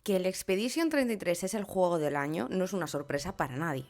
Que el Expedition 33 es el juego del año no es una sorpresa para nadie.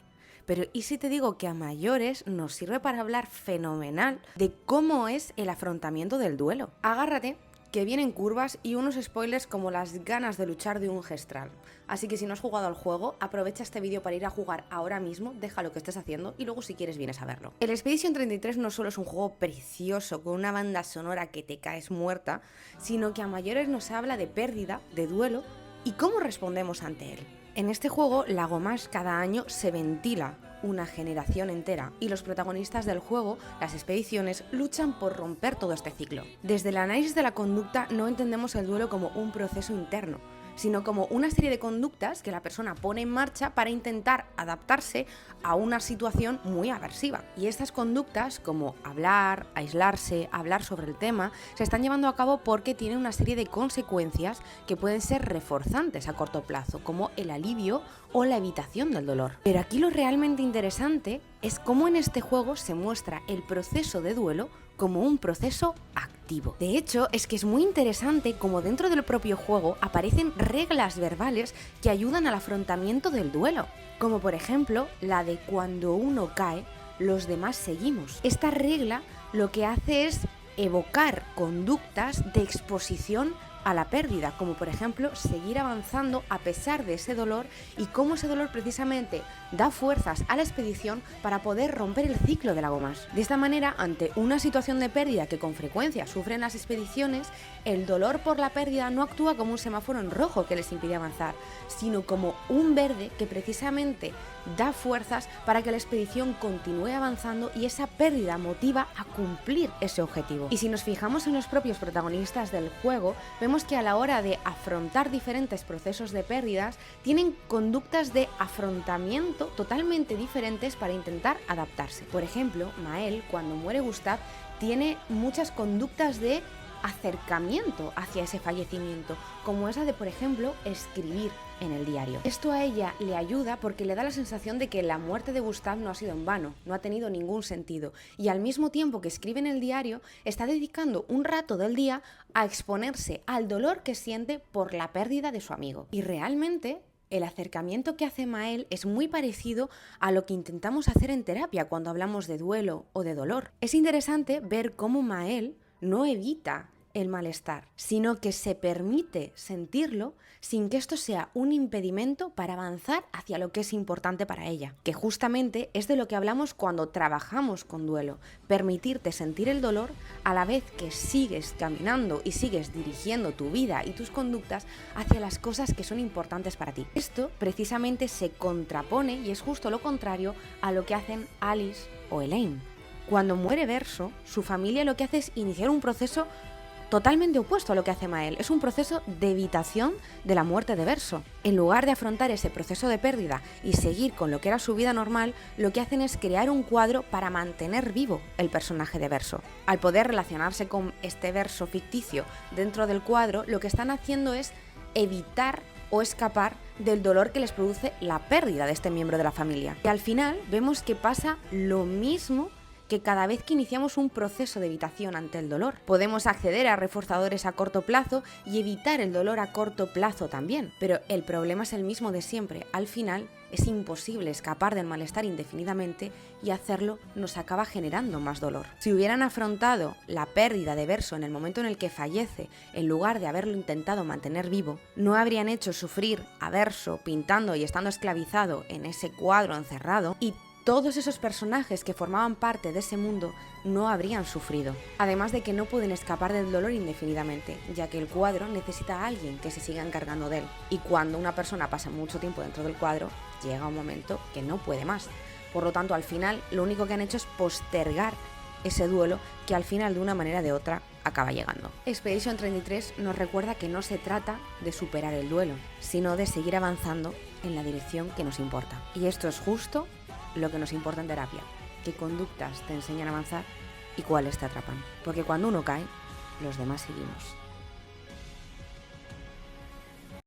Pero ¿y si te digo que a mayores nos sirve para hablar fenomenal de cómo es el afrontamiento del duelo? Agárrate, que vienen curvas y unos spoilers como las ganas de luchar de un gestral. Así que si no has jugado al juego, aprovecha este vídeo para ir a jugar ahora mismo, deja lo que estés haciendo y luego si quieres vienes a verlo. El Expedition 33 no solo es un juego precioso con una banda sonora que te caes muerta, sino que a mayores nos habla de pérdida, de duelo y cómo respondemos ante él. En este juego, Lagomash cada año se ventila una generación entera y los protagonistas del juego, las expediciones, luchan por romper todo este ciclo. Desde el análisis de la conducta no entendemos el duelo como un proceso interno, sino como una serie de conductas que la persona pone en marcha para intentar adaptarse a una situación muy aversiva. Y estas conductas, como hablar, aislarse, hablar sobre el tema, se están llevando a cabo porque tienen una serie de consecuencias que pueden ser reforzantes a corto plazo, como el alivio o la evitación del dolor. Pero aquí lo realmente interesante es cómo en este juego se muestra el proceso de duelo como un proceso activo. De hecho, es que es muy interesante cómo dentro del propio juego aparecen reglas verbales que ayudan al afrontamiento del duelo, como por ejemplo la de cuando uno cae, los demás seguimos. Esta regla lo que hace es evocar conductas de exposición a la pérdida, como por ejemplo seguir avanzando a pesar de ese dolor y cómo ese dolor precisamente da fuerzas a la expedición para poder romper el ciclo de Lagomash. De esta manera, ante una situación de pérdida que con frecuencia sufren las expediciones, el dolor por la pérdida no actúa como un semáforo en rojo que les impide avanzar, sino como un verde que precisamente da fuerzas para que la expedición continúe avanzando y esa pérdida motiva a cumplir ese objetivo. Y si nos fijamos en los propios protagonistas del juego, vemos que a la hora de afrontar diferentes procesos de pérdidas, tienen conductas de afrontamiento totalmente diferentes para intentar adaptarse. Por ejemplo, Mael, cuando muere Gustav, tiene muchas conductas de acercamiento hacia ese fallecimiento, como esa de, por ejemplo, escribir en el diario. Esto a ella le ayuda porque le da la sensación de que la muerte de Gustav no ha sido en vano, no ha tenido ningún sentido, y al mismo tiempo que escribe en el diario, está dedicando un rato del día a exponerse al dolor que siente por la pérdida de su amigo. Y realmente el acercamiento que hace Mael es muy parecido a lo que intentamos hacer en terapia cuando hablamos de duelo o de dolor. Es interesante ver cómo Mael no evita el malestar, sino que se permite sentirlo sin que esto sea un impedimento para avanzar hacia lo que es importante para ella, que justamente es de lo que hablamos cuando trabajamos con duelo, permitirte sentir el dolor a la vez que sigues caminando y sigues dirigiendo tu vida y tus conductas hacia las cosas que son importantes para ti. Esto precisamente se contrapone y es justo lo contrario a lo que hacen Alice o Elaine. Cuando muere Verso, su familia lo que hace es iniciar un proceso totalmente opuesto a lo que hace Mael. Es un proceso de evitación de la muerte de Verso. En lugar de afrontar ese proceso de pérdida y seguir con lo que era su vida normal, lo que hacen es crear un cuadro para mantener vivo el personaje de Verso. Al poder relacionarse con este Verso ficticio dentro del cuadro, lo que están haciendo es evitar o escapar del dolor que les produce la pérdida de este miembro de la familia. Y al final vemos que pasa lo mismo que cada vez que iniciamos un proceso de evitación ante el dolor. Podemos acceder a reforzadores a corto plazo y evitar el dolor a corto plazo también, pero el problema es el mismo de siempre. Al final es imposible escapar del malestar indefinidamente y hacerlo nos acaba generando más dolor. Si hubieran afrontado la pérdida de Verso en el momento en el que fallece, en lugar de haberlo intentado mantener vivo, no habrían hecho sufrir a Verso pintando y estando esclavizado en ese cuadro encerrado y todos esos personajes que formaban parte de ese mundo no habrían sufrido. Además de que no pueden escapar del dolor indefinidamente, ya que el cuadro necesita a alguien que se siga encargando de él. Y cuando una persona pasa mucho tiempo dentro del cuadro, llega un momento que no puede más. Por lo tanto, al final, lo único que han hecho es postergar ese duelo que al final, de una manera o de otra, acaba llegando. Expedition 33 nos recuerda que no se trata de superar el duelo, sino de seguir avanzando en la dirección que nos importa. Y esto es justo lo que nos importa en terapia, qué conductas te enseñan a avanzar y cuáles te atrapan. Porque cuando uno cae, los demás seguimos.